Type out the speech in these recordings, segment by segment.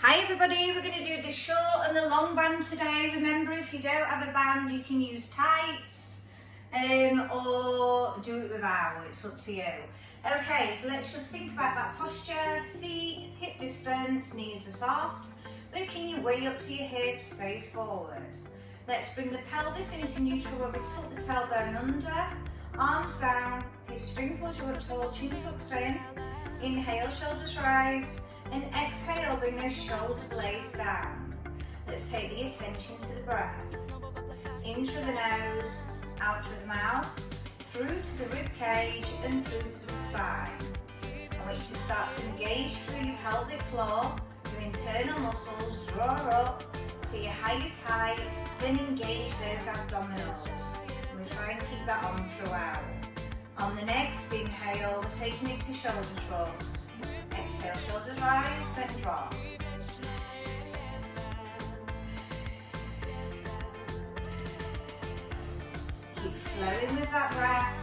Hi everybody, we're going to do the short and the long band today. Remember, if you don't have a band, you can use tights or do it without, it's up to you. Okay, so let's just think about that posture. Feet hip distance, knees are soft. Working your way up to your hips, face forward. Let's bring the pelvis into neutral where we tuck the tailbone under, arms down, hip string push you up tall, chin tucks in. Inhale, shoulders rise. And exhale, bring those shoulder blades down. Let's take the attention to the breath. In through the nose, out through the mouth, through to the rib cage and through to the spine. I want you to start to engage through your pelvic floor, your internal muscles, draw up to your highest height, then engage those abdominals. And we try and keep that on throughout. On the next inhale, we're taking it to shoulder shrugs. Exhale, shoulders rise, then drop. Keep flowing with that breath.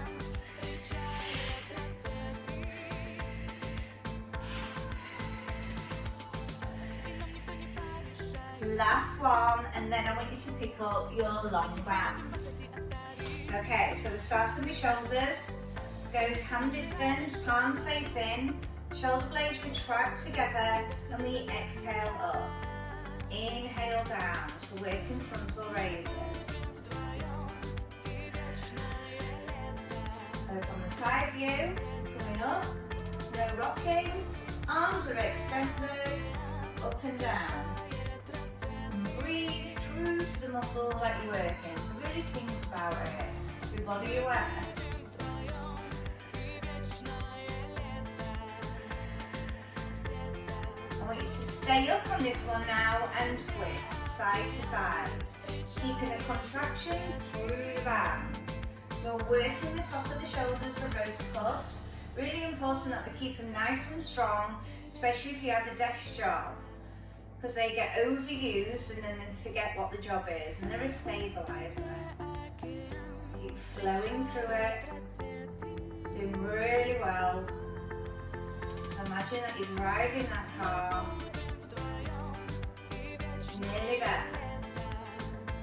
Last one, and then I want you to pick up your long band. Okay, so we start with my shoulders. Go hand distance, palms face in. Shoulder blades retract together and we exhale up. Inhale down, so working frontal raises. So from the side view, coming up, no rocking, arms are extended, up and down. And breathe through to the muscle that you're working, so really think about it, be body aware. I want you to stay up on this one now and twist side to side, keeping a contraction through the band. So working the top of the shoulders, the rotator cuffs. Really important that we keep them nice and strong, especially if you have a desk job, because they get overused and then they forget what the job is, and they're a stabiliser. Keep flowing through it, doing really well. Imagine that you're driving that car. Nearly there.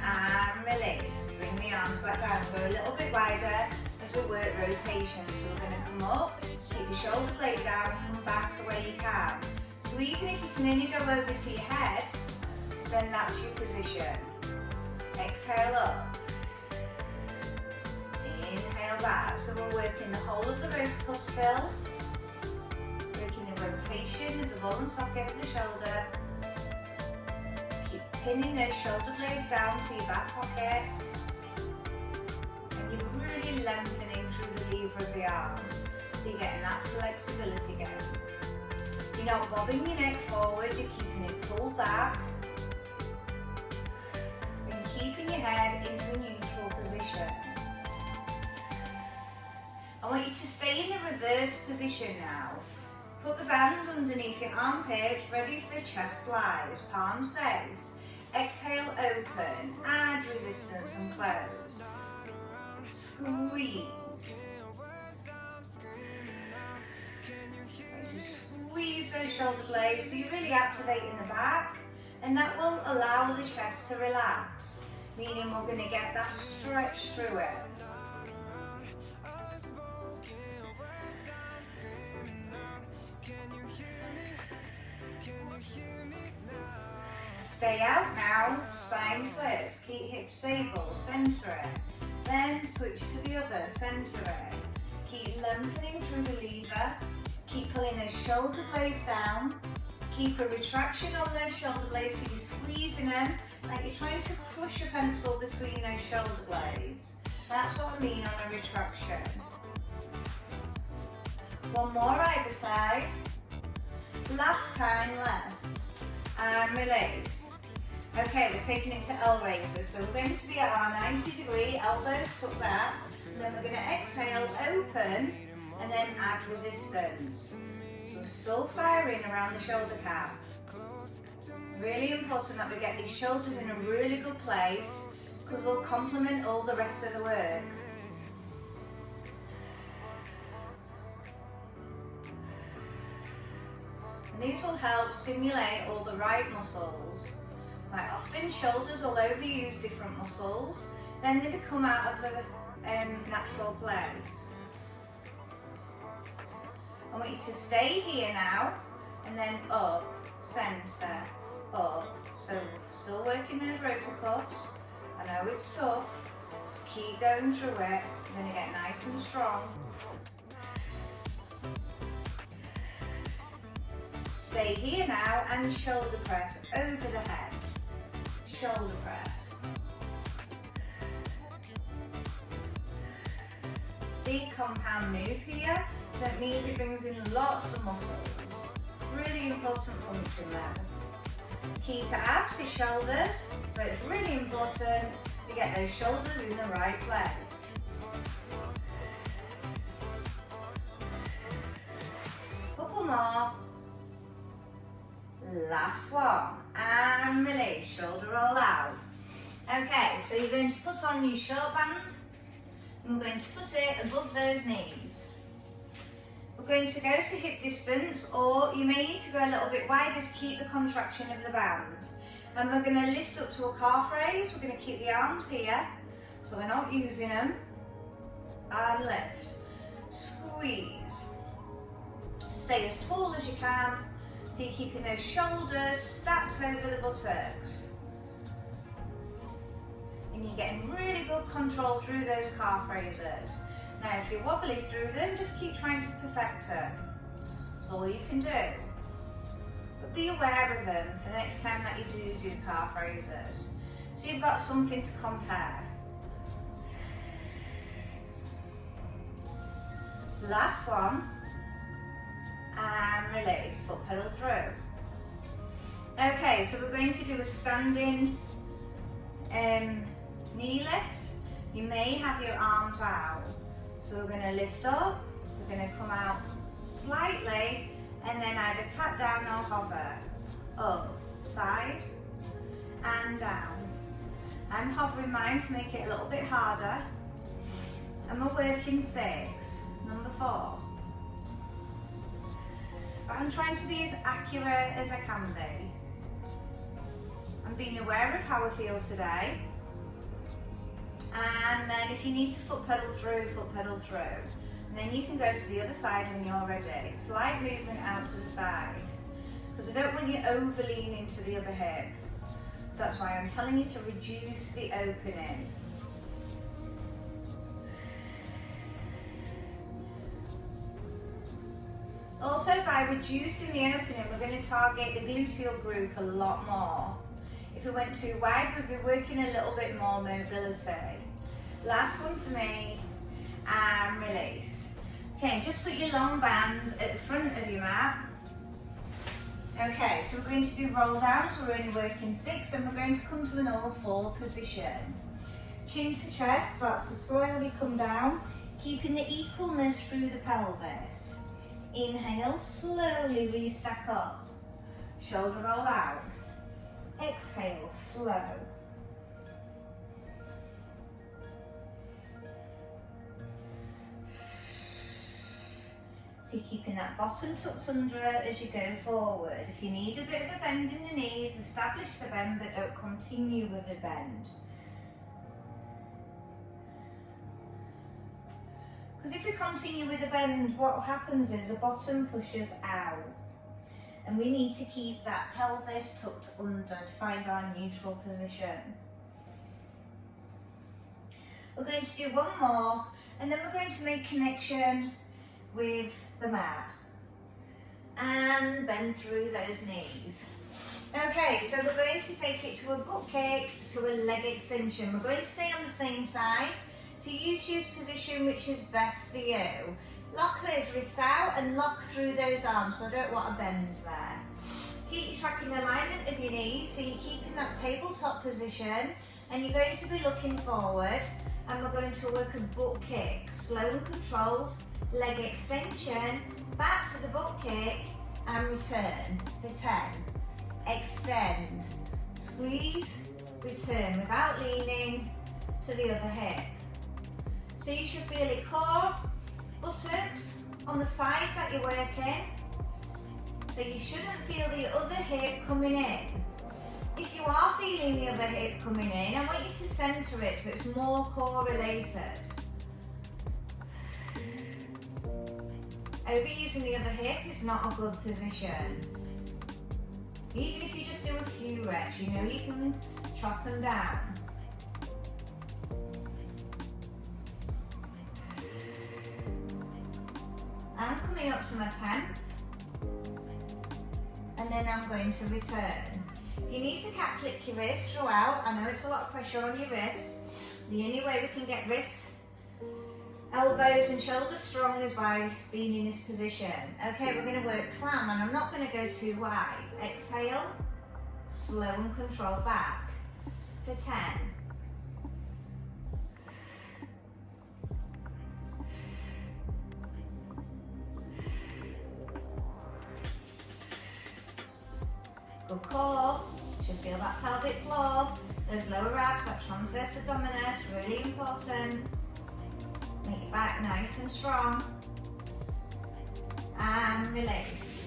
And release. Bring the arms back down. Go a little bit wider as we work rotation. So we're going to come up, keep the shoulder blade down, come back to where you can. So even if you can only go over to your head, then that's your position. Exhale up. Inhale back. So we're working the whole of the rotator cuff still. Rotation of the ball and socket of the shoulder. Keep pinning those shoulder blades down to your back pocket. And you're really lengthening through the lever of the arm. So you're getting that flexibility going. You're not bobbing your neck forward, you're keeping it pulled back. And keeping your head into a neutral position. I want you to stay in the reverse position now. Put the band underneath your armpits, ready for the chest flies, palms face. Exhale, open, add resistance and close. Squeeze. Just squeeze those shoulder blades so you're really activating the back, and that will allow the chest to relax, meaning we're going to get that stretch through it. Stay out now, spine twist, keep hips stable, centre it. Then switch to the other, centre it. Keep lengthening through the lever, keep pulling those shoulder blades down, keep a retraction on those shoulder blades so you're squeezing them like you're trying to crush a pencil between those shoulder blades. That's what I mean on a retraction. One more either side. Last time left. And release. Okay, we're taking it to L raises. So we're going to be at our 90-degree, elbows tucked back. And then we're going to exhale, open, and then add resistance. So still firing around the shoulder cap. Really important that we get these shoulders in a really good place, because they'll complement all the rest of the work. And these will help stimulate all the right muscles. Quite often shoulders will overuse different muscles, then they become out of the natural place. I want you to stay here now, and then up, centre, up. So still working those rotor cuffs. I know it's tough, just keep going through it. You're going to get nice and strong. Stay here now and shoulder press over the head. Shoulder press. Big compound move here, so it means it brings in lots of muscles. Really important function there. Key to abs is shoulders, so it's really important to get those shoulders in the right place. Couple more. Last one, and release, shoulder roll out. Okay, so you're going to put on your short band, and we're going to put it above those knees. We're going to go to hip distance, or you may need to go a little bit wider to keep the contraction of the band. And we're going to lift up to a calf raise. We're going to keep the arms here, so we're not using them. And lift, squeeze. Stay as tall as you can. So you're keeping those shoulders stacked over the buttocks. And you're getting really good control through those calf raises. Now if you're wobbly through them, just keep trying to perfect them. That's all you can do. But be aware of them for the next time that you do calf raises. So you've got something to compare. Last one. And release, foot pedal through. Okay, so we're going to do a standing knee lift. You may have your arms out. So we're going to lift up, we're going to come out slightly, and then either tap down or hover. Up, side, and down. I'm hovering mine to make it a little bit harder. And we're working 6, number 4. But I'm trying to be as accurate as I can be. I'm being aware of how I feel today. And then if you need to foot pedal through, foot pedal through. And then you can go to the other side when you're ready. Slight movement out to the side. Because I don't want you over leaning to the other hip. So that's why I'm telling you to reduce the opening. Also, by reducing the opening, we're going to target the gluteal group a lot more. If we went too wide, we'd be working a little bit more mobility. Last one for me, and release. Okay, just put your long band at the front of your mat. Okay, so we're going to do roll downs. We're only working 6, and we're going to come to an all 4 position. Chin to chest, start to slowly come down, keeping the equalness through the pelvis. Inhale, slowly restack up. Shoulder roll out. Exhale, flow. So you're keeping that bottom tucked under as you go forward. If you need a bit of a bend in the knees, establish the bend, but don't continue with a bend. Because if we continue with a bend, what happens is the bottom pushes out. And we need to keep that pelvis tucked under to find our neutral position. We're going to do one more, and then we're going to make connection with the mat. And bend through those knees. Okay, so we're going to take it to a butt kick, to a leg extension. We're going to stay on the same side. So you choose position which is best for you. Lock those wrists out and lock through those arms, so I don't want a bend there. Keep tracking alignment of your knees, so you're keeping that tabletop position, and you're going to be looking forward, and we're going to work a butt kick. Slow and controlled, leg extension, back to the butt kick, and return for 10. Extend, squeeze, return without leaning to the other hip. So you should feel it core, buttocks on the side that you're working. So So you shouldn't feel the other hip coming in. If you are feeling the other hip coming in, I want you to centre it so it's more core related. Overusing the other hip is not a good position. Even if you just do a few reps, you know you can chop them down. I'm coming up to my 10th, and then I'm going to return. If you need to cat flick your wrists throughout, I know it's a lot of pressure on your wrists. The only way we can get wrists, elbows and shoulders strong is by being in this position. Okay, we're going to work clam, and I'm not going to go too wide. Exhale, slow and control back for 10. Good core, should feel that pelvic floor, those lower abs, that transverse abdominis, really important. Make your back nice and strong. And release.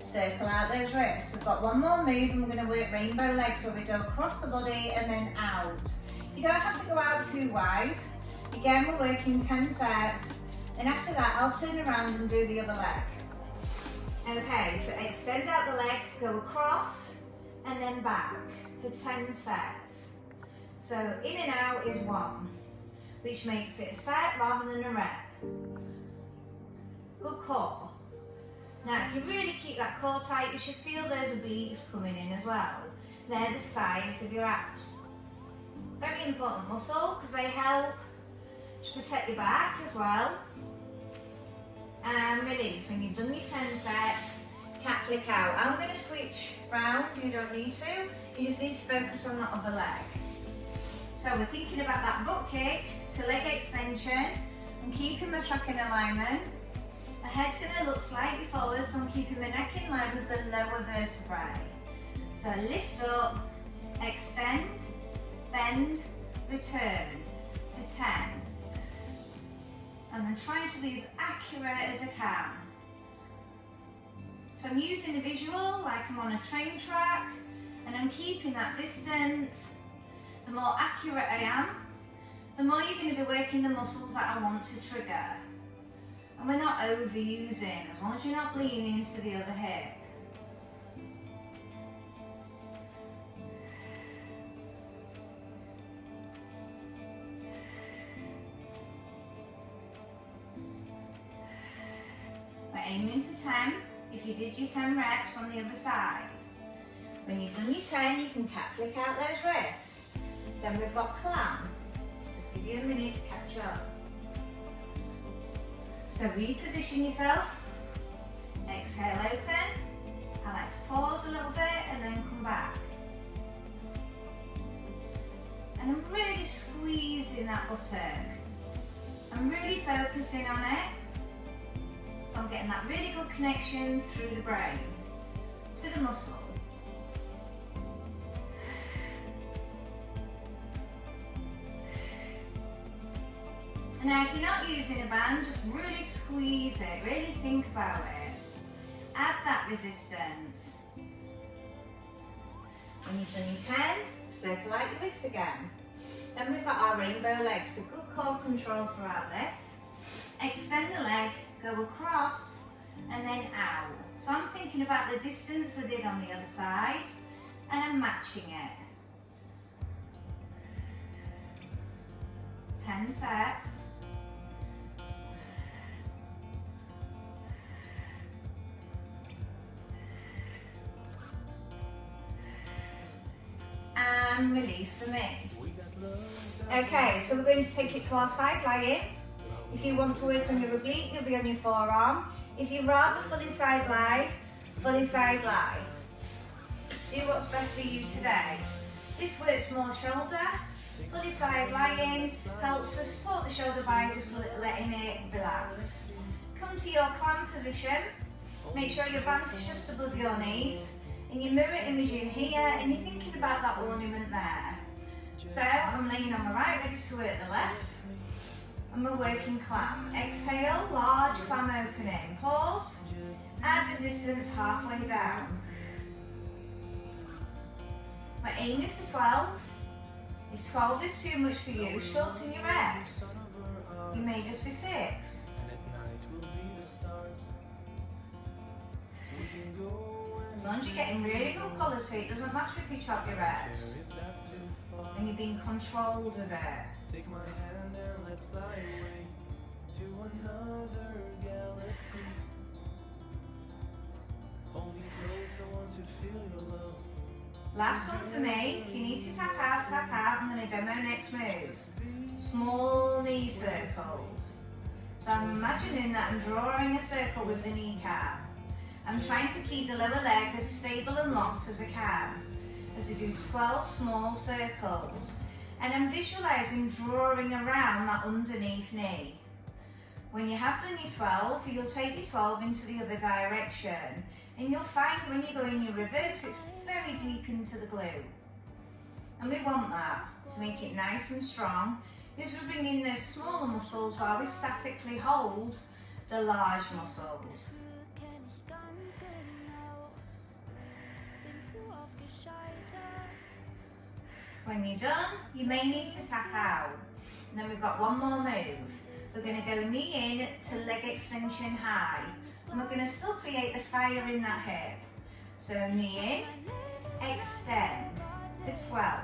Circle out those wrists. We've got one more move and we're going to work rainbow legs where we go across the body and then out. You don't have to go out too wide. Again, we're working 10 sets. Then after that, I'll turn around and do the other leg. Okay, so extend out the leg, go across and then back for 10 sets. So in and out is 1, which makes it a set rather than a rep. Good core. Now if you really keep that core tight, you should feel those obliques coming in as well. They're the sides of your abs. Very important muscle because they help to protect your back as well. And release. When you've done your 10 sets, cat flick out. I'm going to switch round, you don't need to. You just need to focus on that other leg. So we're thinking about that butt kick to leg extension. I'm keeping my truck in alignment. My head's going to look slightly forward, so I'm keeping my neck in line with the lower vertebrae. So lift up, extend, bend, return for 10. And I'm trying to be as accurate as I can. So I'm using a visual like I'm on a train track, and I'm keeping that distance. The more accurate I am, the more you're going to be working the muscles that I want to trigger. And we're not overusing, as long as you're not leaning to the other hip. We're aiming for 10. If you did your 10 reps on the other side. When you've done your 10, you can cat flick out those wrists. Then we've got clam. Just give you a minute to catch up. So reposition yourself. Exhale, open. I like to pause a little bit and then come back. And I'm really squeezing that buttock. I'm really focusing on it. So I'm getting that really good connection through the brain to the muscle. And now if you're not using a band, just really squeeze it, really think about it. Add that resistance. When you've done your 10, circle out your wrists again. Then we've got our rainbow legs, so good core control throughout this. Extend the leg, go across and then out. So I'm thinking about the distance I did on the other side and I'm matching it. 10 sets. And release for me. Okay, so we're going to take it to our side lying. If you want to work on your oblique, you'll be on your forearm. If you'd rather fully side lie, fully side lie. Do what's best for you today. This works more shoulder. Fully side lying helps to support the shoulder by just letting it relax. Come to your clam position. Make sure your band is just above your knees. And your mirror imaging here, and you're thinking about that ornament there. So I'm laying on my right, ready to work the left. and we're working clam. Exhale, large clam opening. Pause, add resistance halfway down. We're aiming for 12. If 12 is too much for you, shorten your reps. You may just be 6. As long as you're getting really good quality, it doesn't matter if you chop your reps. And you're being controlled with it. Take my hand and let's fly away to another galaxy. Hold me close, I want to feel your love. Last one for me. If you need to tap out. I'm going to demo next move. Small knee circles. So I'm imagining that I'm drawing a circle with the kneecap. I'm trying to keep the lower leg as stable and locked as I can, as I do 12 small circles. And I'm visualising drawing around that underneath knee. When you have done your 12, you'll take your 12 into the other direction. And you'll find when you go in your reverse, it's very deep into the glute. And we want that to make it nice and strong, because we bring in those smaller muscles while we statically hold the large muscles. When you're done, you may need to tap out. And then we've got one more move. We're going to go knee in to leg extension high. And we're going to still create the fire in that hip. So knee in, extend for 12.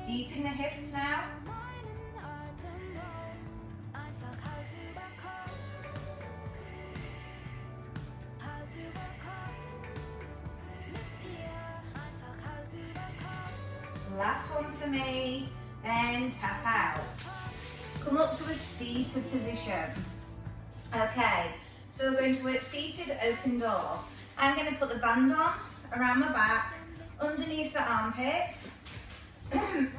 Deepen the hip now. Last one for me, then tap out. Come up to a seated position. Okay, so we're going to work seated, open door. I'm going to put the band on around my back, underneath the armpits. And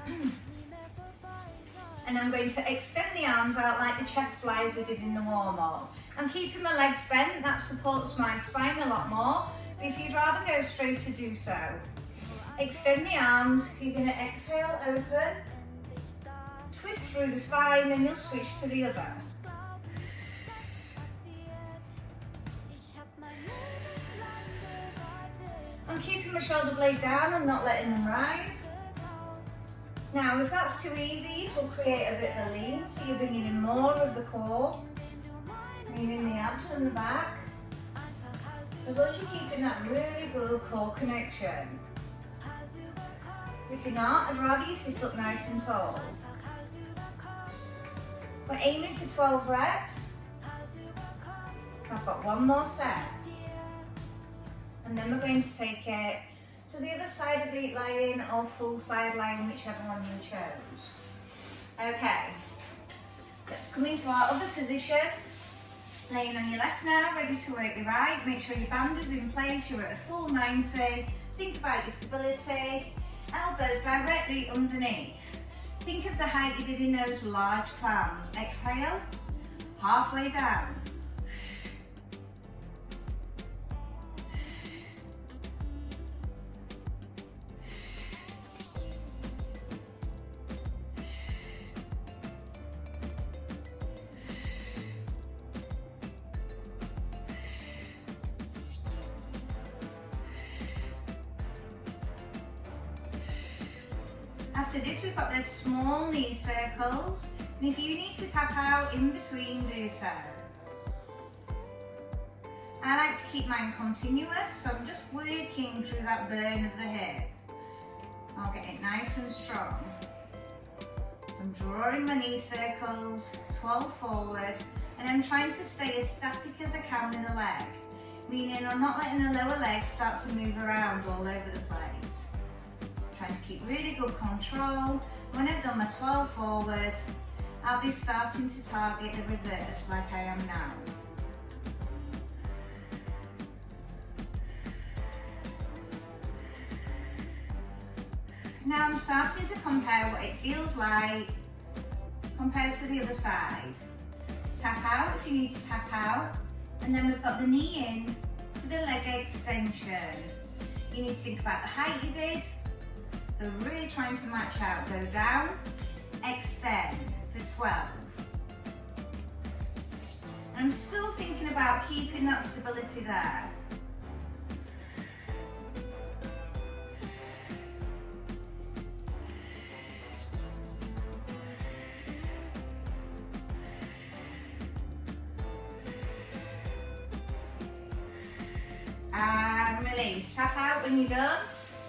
I'm going to extend the arms out like the chest flies we did in the warm-up. I'm keeping my legs bent, that supports my spine a lot more, but if you'd rather go straight to do so. Extend the arms, you're going to exhale, open, twist through the spine, then you'll switch to the other. I'm keeping my shoulder blade down and not letting them rise. Now, if that's too easy, we'll create a bit of a lean, so you're bringing in more of the core, meaning the abs and the back. As long as you're keeping that really good core connection. If you're not, I'd rather you sit up nice and tall. We're aiming for 12 reps. I've got one more set. And then we're going to take it to the other side of the lying or full side lying, whichever one you chose. Okay, so let's come into our other position. Laying on your left now, ready to work your right. Make sure your band is in place, you're at a full 90. Think about your stability. Elbows directly underneath. Think of the height you did in those large clams. Exhale, halfway down. After this, we've got those small knee circles, and if you need to tap out in between, do so. I like to keep mine continuous, so I'm just working through that burn of the hip. I'll get it nice and strong. So I'm drawing my knee circles, 12 forward, and I'm trying to stay as static as I can with the leg, meaning I'm not letting the lower leg start to move around all over the place. Trying to keep really good control. When I've done my 12 forward, I'll be starting to target the reverse like I am now. Now I'm starting to compare what it feels like compared to the other side. Tap out if you need to tap out, and then we've got the knee in to the leg extension. You need to think about the height you did. So really trying to match out. Go down, extend for 12. I'm still thinking about keeping that stability there. And release. Tap out when you're done.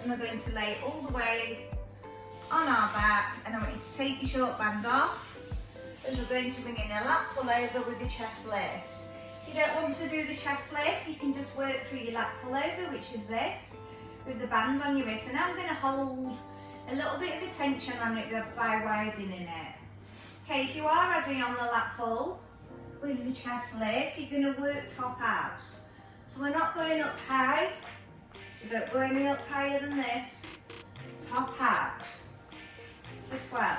And we're going to lay all the way on our back. And I want you to take your short band off. As we're going to bring in a lat pull over with your chest lift. If you don't want to do the chest lift, you can just work through your lat pull over, which is this, with the band on your wrist. And I'm going to hold a little bit of a tension on it by widening it. Okay, if you are adding on the lat pull with the chest lift, you're going to work top abs. So we're not going up high, so don't go any up higher than this. Top abs for 12.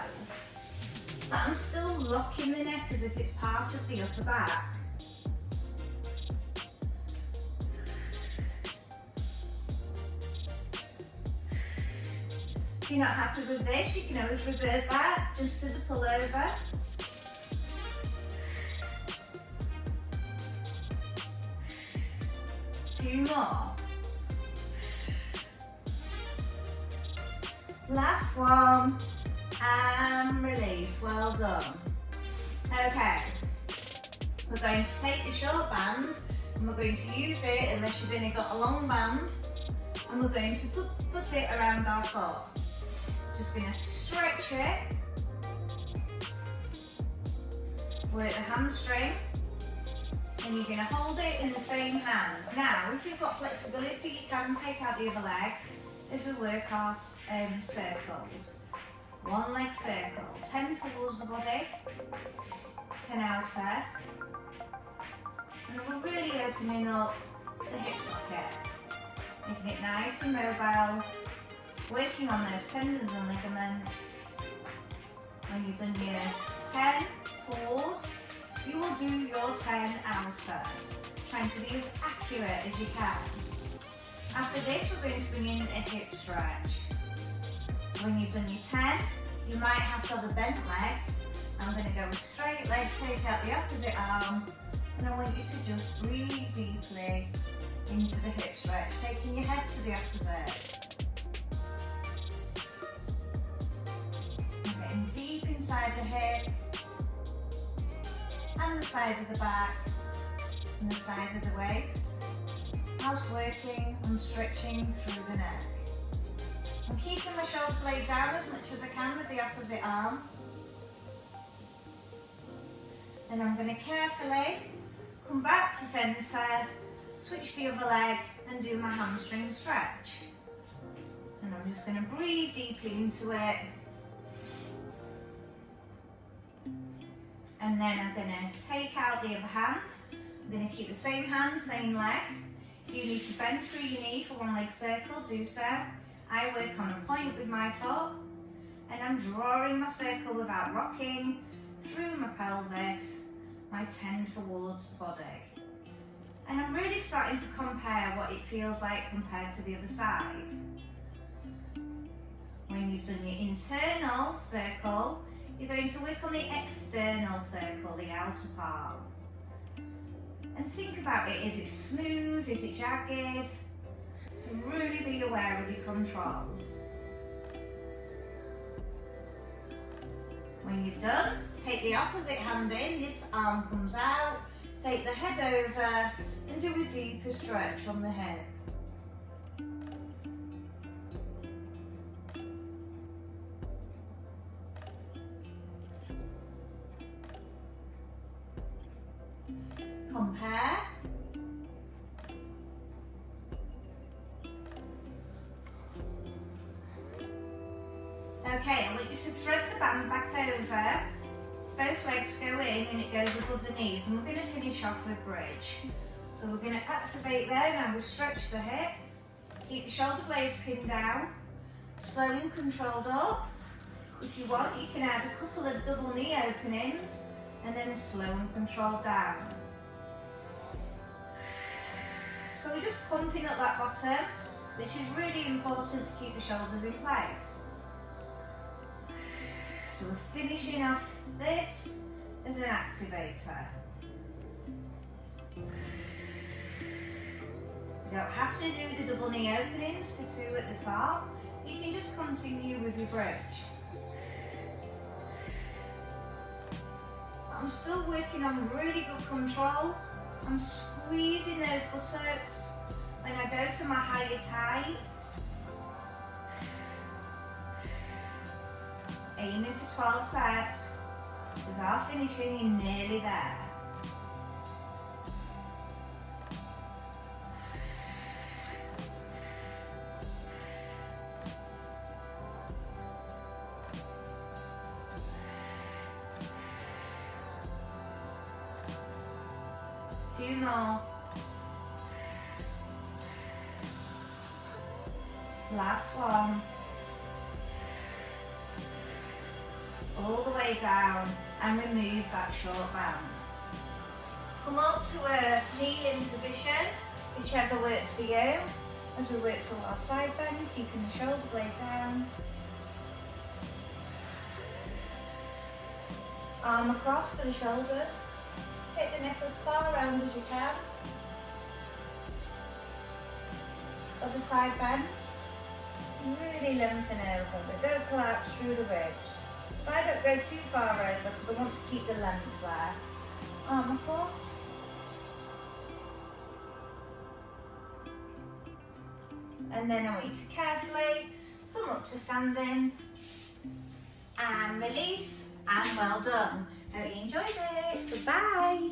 But I'm still locking the neck as if it's part of the upper back. If you're not happy with this, you can always revert back just to the pullover. Two more. Last one. And release. Well done. Okay. We're going to take the short band and we're going to use it, unless you've only got a long band, and we're going to put it around our foot. Just going to stretch it. Work the hamstring. And you're going to hold it in the same hand. Now, if you've got flexibility, you can take out the other leg as we work our circles. One leg circle, 10 towards the body, 10 outer. And we're really opening up the hip socket, making it nice and mobile, working on those tendons and ligaments. When you've done your 10 towards, you will do your 10 outer, trying to be as accurate as you can. After this, we're going to bring in a hip stretch. When you've done your 10, you might have to have a bent leg. I'm going to go with straight leg, take out the opposite arm, and I want you to just breathe deeply into the hip stretch, taking your head to the opposite. And getting deep inside the hip, and the sides of the back, and the sides of the waist, whilst working on stretching through the neck. I'm keeping my shoulder blade down as much as I can with the opposite arm. Then I'm going to carefully come back to centre, switch the other leg and do my hamstring stretch. And I'm just going to breathe deeply into it. And then I'm going to take out the other hand. I'm going to keep the same hand, same leg. If you need to bend through your knee for one leg circle, do so. I work on a point with my foot, and I'm drawing my circle without rocking through my pelvis, my 10 towards the body. And I'm really starting to compare what it feels like compared to the other side. When you've done your internal circle, you're going to work on the external circle, the outer part. And think about it, is it smooth, is it jagged? So really be aware of your control. When you've done, take the opposite hand in, this arm comes out, take the head over and do a deeper stretch on the hip. Compare. Okay, I want you to thread the band back over, both legs go in and it goes above the knees, and we're going to finish off with bridge. So we're going to activate there, now we'll stretch the hip, keep the shoulder blades pinned down, slow and controlled up. If you want, you can add a couple of double knee openings, and then slow and controlled down. So we're just pumping up that bottom, which is really important to keep the shoulders in place. So we're finishing off this as an activator. You don't have to do the double knee openings for 2 at the top. You can just continue with your bridge. I'm still working on really good control. I'm squeezing those buttocks when I go to my highest height. Aiming for 12 sets. This is our finishing, you're nearly there. Two more. Last one. All the way down and remove that short band. Come up to a kneeling position, whichever works for you, as we work through our side bend, keeping the shoulder blade down. Arm across for the shoulders. Take the neck as far around as you can. Other side bend. Really lengthen over, but don't collapse through the ribs. If I don't go too far over, because I want to keep the length there. Arm across. And then I want you to carefully come up to standing and release, and well done. Hope you enjoyed it. Goodbye.